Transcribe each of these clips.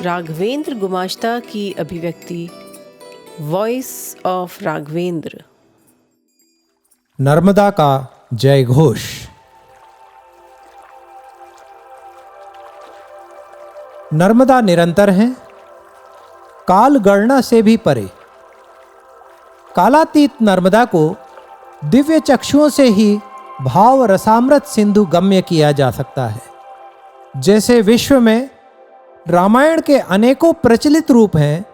राघवेंद्र गुमाश्ता की अभिव्यक्ति voice of Raghavendra. Narmada का जय घोष। नर्मदा निरंतर हैं, काल गणना से भी परे। कालातीत नर्मदा को दिव्य चक्षुओं से ही भाव रसामृत सिंधु गम्य किया जा सकता है। जैसे विश्व में रामायण के अनेकों प्रचलित रूप हैं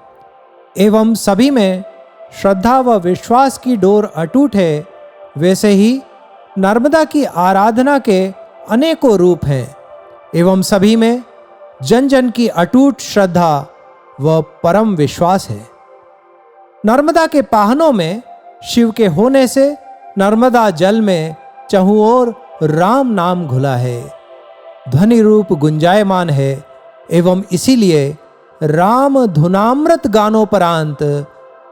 एवं सभी में श्रद्धा व विश्वास की डोर अटूट है, वैसे ही नर्मदा की आराधना के अनेकों रूप हैं एवं सभी में जन जन की अटूट श्रद्धा व परम विश्वास है। नर्मदा के पाहनों में शिव के होने से नर्मदा जल में चहुं ओर राम नाम घुला है, ध्वनि रूप गुंजायमान है एवं इसीलिए राम धुनामृत गानोपरांत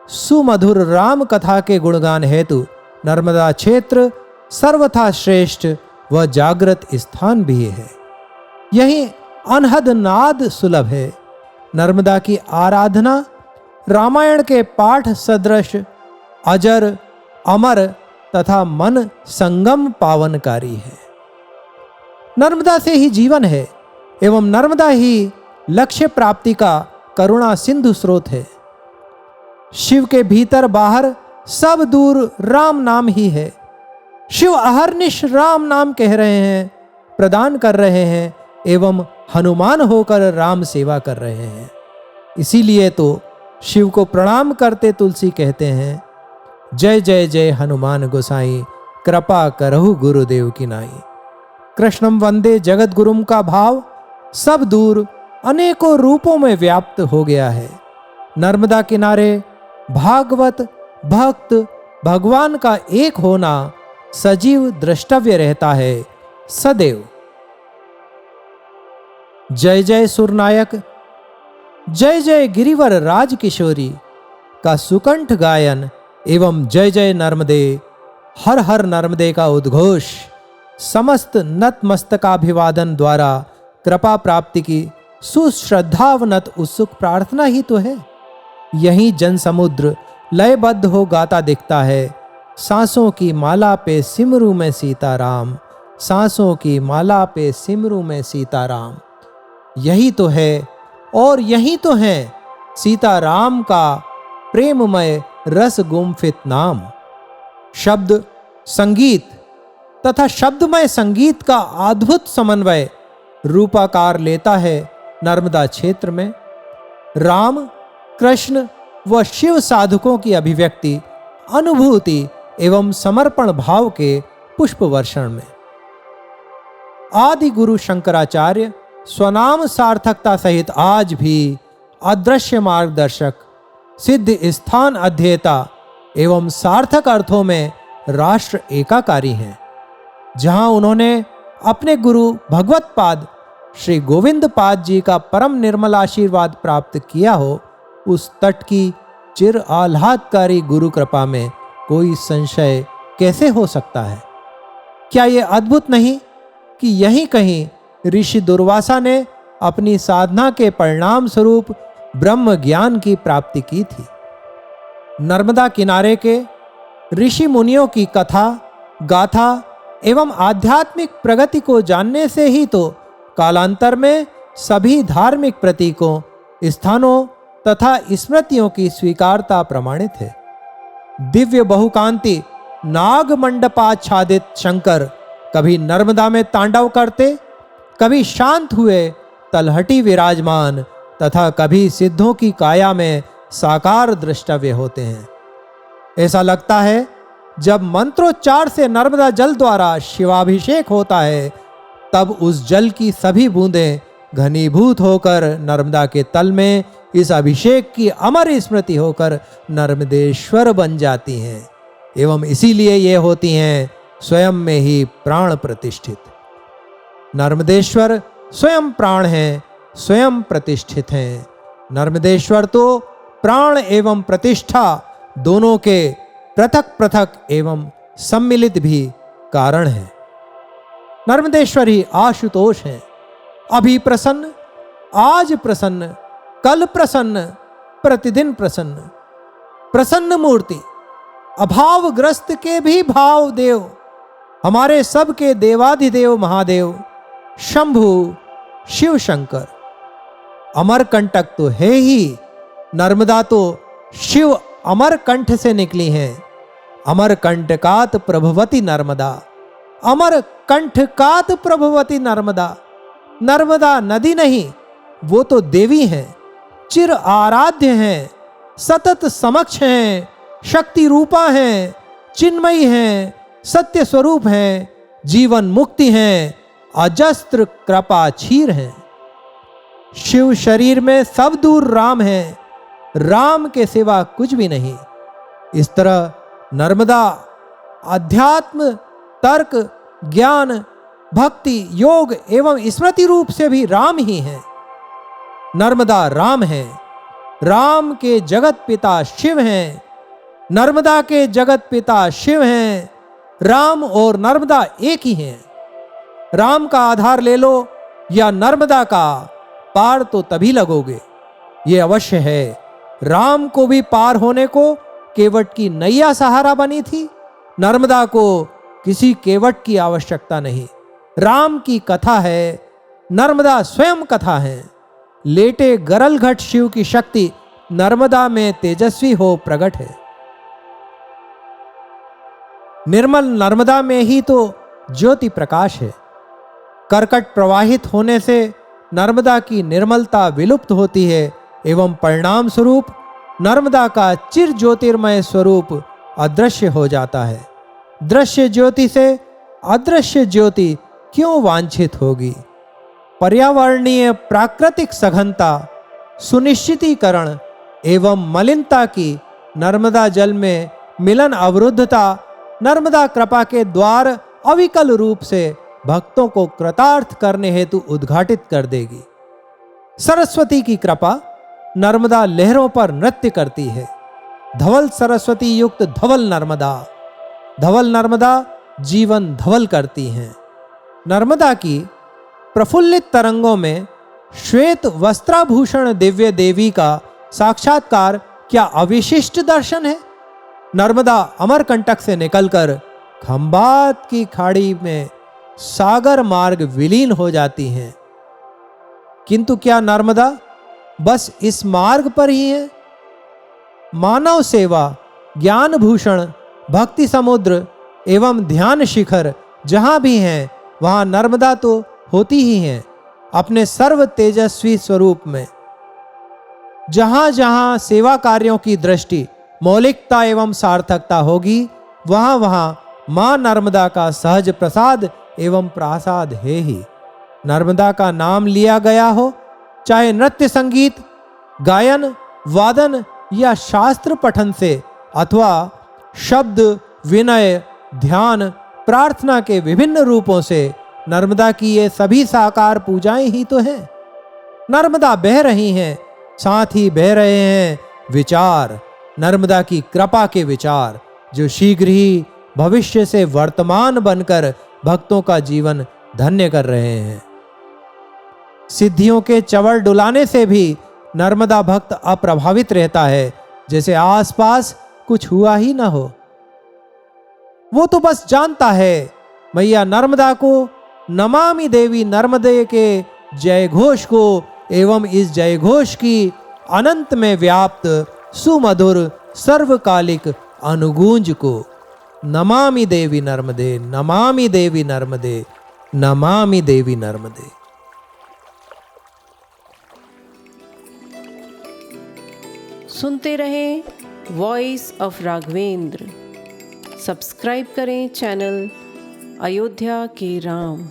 सुमधुर राम कथा के गुणगान हेतु नर्मदा क्षेत्र सर्वथा श्रेष्ठ व जागृत स्थान भी है। यही अनहद नाद सुलभ है। नर्मदा की आराधना रामायण के पाठ सदृश अजर अमर तथा मन संगम पावनकारी है। नर्मदा से ही जीवन है एवं नर्मदा ही लक्ष्य प्राप्ति का करुणा सिंधु स्रोत है। शिव के भीतर बाहर सब दूर राम नाम ही है। शिव अहर्निश राम नाम कह रहे हैं, प्रदान कर रहे हैं एवं हनुमान होकर राम सेवा कर रहे हैं। इसीलिए तो शिव को प्रणाम करते तुलसी कहते हैं, जय जय जय हनुमान गोसाई, कृपा करहु गुरुदेव की नाई। कृष्णम वंदे जगत गुरुम का भाव सब दूर अनेकों रूपों में व्याप्त हो गया है। नर्मदा किनारे भागवत भक्त भगवान का एक होना सजीव द्रष्टव्य रहता है सदैव। जय जय सुरनायक, जय जय गिरिवर राज किशोरी का सुकंठ गायन एवं जय जय नर्मदे हर हर नर्मदे का उद्घोष समस्त नतमस्तकाभिवादन द्वारा कृपा प्राप्ति की सुश्रद्धावनत उत्सुक प्रार्थना ही तो है। यही जन समुद्र लयबद्ध हो गाता दिखता है, सांसों की माला पे सिमरू में सीताराम, सांसों की माला पे सिमरू में सीताराम। यही तो है और यही तो है सीताराम का प्रेममय रस गुम्फित नाम। शब्द संगीत तथा शब्दमय संगीत का अद्भुत समन्वय रूपाकार लेता है नर्मदा क्षेत्र में। राम कृष्ण व शिव साधकों की अभिव्यक्ति अनुभूति एवं समर्पण भाव के पुष्प वर्षण में। आदि गुरु शंकराचार्य स्वनाम सार्थकता सहित आज भी अदृश्य मार्गदर्शक, सिद्ध स्थान अध्येता एवं सार्थक अर्थों में राष्ट्र एकाकारी हैं। जहां उन्होंने अपने गुरु भगवत पाद श्री गोविंद पाद जी का परम निर्मल आशीर्वाद प्राप्त किया हो, उस तट की चिर आह्लादकारी गुरु कृपा में कोई संशय कैसे हो सकता है? क्या यह अद्भुत नहीं कि यहीं कहीं ऋषि दुर्वासा ने अपनी साधना के परिणाम स्वरूप ब्रह्म ज्ञान की प्राप्ति की थी। नर्मदा किनारे के ऋषि मुनियों की कथा गाथा एवं आध्यात्मिक प्रगति को जानने से ही तो कालांतर में सभी धार्मिक प्रतीकों, स्थानों तथा स्मृतियों की स्वीकारता प्रमाणित है। दिव्य बहुकांति नाग मंडपाच्छादित शंकर कभी नर्मदा में तांडव करते, कभी शांत हुए तलहटी विराजमान तथा कभी सिद्धों की काया में साकार दृष्टव्य होते हैं। ऐसा लगता है जब मंत्रोच्चार से नर्मदा जल द्वारा शिवाभिषेक होता है, तब उस जल की सभी बूंदें घनीभूत होकर नर्मदा के तल में इस अभिषेक की अमर स्मृति होकर नर्मदेश्वर बन जाती हैं एवं इसीलिए ये होती हैं स्वयं में ही प्राण प्रतिष्ठित। नर्मदेश्वर स्वयं प्राण हैं, स्वयं प्रतिष्ठित हैं। नर्मदेश्वर तो प्राण एवं प्रतिष्ठा दोनों के पृथक पृथक एवं सम्मिलित भी कारण है। नर्मदेश्वर ही आशुतोष हैं, अभी प्रसन्न, आज प्रसन्न, कल प्रसन्न प्रतिदिन प्रसन्न, प्रसन्न मूर्ति, अभावग्रस्त के भी भाव देव, हमारे सब के देवाधिदेव महादेव शंभु शिव शंकर। अमरकंटक तो है ही, नर्मदा तो शिव अमरकंठ से निकली हैं। अमरकंटकात प्रभवती नर्मदा, अमरकंठकात प्रभवती नर्मदा। नर्मदा नदी नहीं, वो तो देवी हैं, चिर आराध्य हैं, सतत समक्ष हैं, शक्ति रूपा हैं, चिन्मयी हैं, सत्य स्वरूप हैं, जीवन मुक्ति हैं, अजस्त्र कृपा क्षीर हैं। शिव शरीर में सब दूर राम है, राम के सिवा कुछ भी नहीं। इस तरह नर्मदा अध्यात्म, तर्क, ज्ञान, भक्ति, योग एवं स्मृति रूप से भी राम ही है। नर्मदा राम है, राम के जगत पिता शिव हैं, नर्मदा के जगत पिता शिव हैं। राम और नर्मदा एक ही हैं। राम का आधार ले लो या नर्मदा का, पार तो तभी लगोगे। ये अवश्य है, राम को भी पार होने को केवट की नैया सहारा बनी थी, नर्मदा को किसी केवट की आवश्यकता नहीं। राम की कथा है, नर्मदा स्वयं कथा है। लेटे गरल घट शिव की शक्ति नर्मदा में तेजस्वी हो प्रकट है। निर्मल नर्मदा में ही तो ज्योति प्रकाश है। कर्कट प्रवाहित होने से नर्मदा की निर्मलता विलुप्त होती है एवं परिणाम स्वरूप नर्मदा का चिर ज्योतिर्मय स्वरूप अदृश्य हो जाता है। दृश्य ज्योति से अदृश्य ज्योति क्यों वांछित होगी? पर्यावरणीय प्राकृतिक सघनता, सुनिश्चितीकरण एवं मलिनता की नर्मदा जल में मिलन अवरुद्धता नर्मदा कृपा के द्वार अविकल रूप से भक्तों को कृतार्थ करने हेतु उद्घाटित कर देगी। सरस्वती की कृपा नर्मदा लहरों पर नृत्य करती है। धवल सरस्वती युक्त धवल नर्मदा, धवल नर्मदा जीवन धवल करती हैं। नर्मदा की प्रफुल्लित तरंगों में श्वेत वस्त्राभूषण दिव्य देवी का साक्षात्कार क्या अविशिष्ट दर्शन है? नर्मदा अमरकंटक से निकलकर खंबात की खाड़ी में सागर मार्ग विलीन हो जाती हैं। किंतु क्या नर्मदा बस इस मार्ग पर ही है? मानव सेवा, ज्ञान भूषण, भक्ति समुद्र एवं ध्यान शिखर जहां भी हैं, वहां नर्मदा तो होती ही हैं अपने सर्व तेजस्वी स्वरूप में। जहां जहां सेवा कार्यों की दृष्टि, मौलिकता एवं सार्थकता होगी, वहां वहां मां नर्मदा का सहज प्रसाद एवं प्रासाद है ही। नर्मदा का नाम लिया गया हो, चाहे नृत्य संगीत, गायन, वादन या शास्त्र पठन से, अथवा शब्द, विनय, ध्यान, प्रार्थना के विभिन्न रूपों से, नर्मदा की ये सभी साकार पूजाएं ही तो हैं। नर्मदा बह रही हैं, साथ ही बह रहे हैं विचार, नर्मदा की कृपा के विचार, जो शीघ्र ही भविष्य से वर्तमान बनकर भक्तों का जीवन धन्य कर रहे हैं। सिद्धियों के चंवर डुलाने से भी नर्मदा भक्त अप्रभावित रहता है, जैसे आसपास कुछ हुआ ही ना हो। वो तो बस जानता है मैया नर्मदा को, नमामि देवी नर्मदे के जय घोष को एवं इस जय घोष की अनंत में व्याप्त सुमधुर सर्वकालिक अनुगूंज को। नमामि देवी नर्मदे, नमामि देवी नर्मदे, नमामि देवी नर्मदे। सुनते रहें वॉइस ऑफ राघवेंद्र। सब्सक्राइब करें चैनल अयोध्या के राम।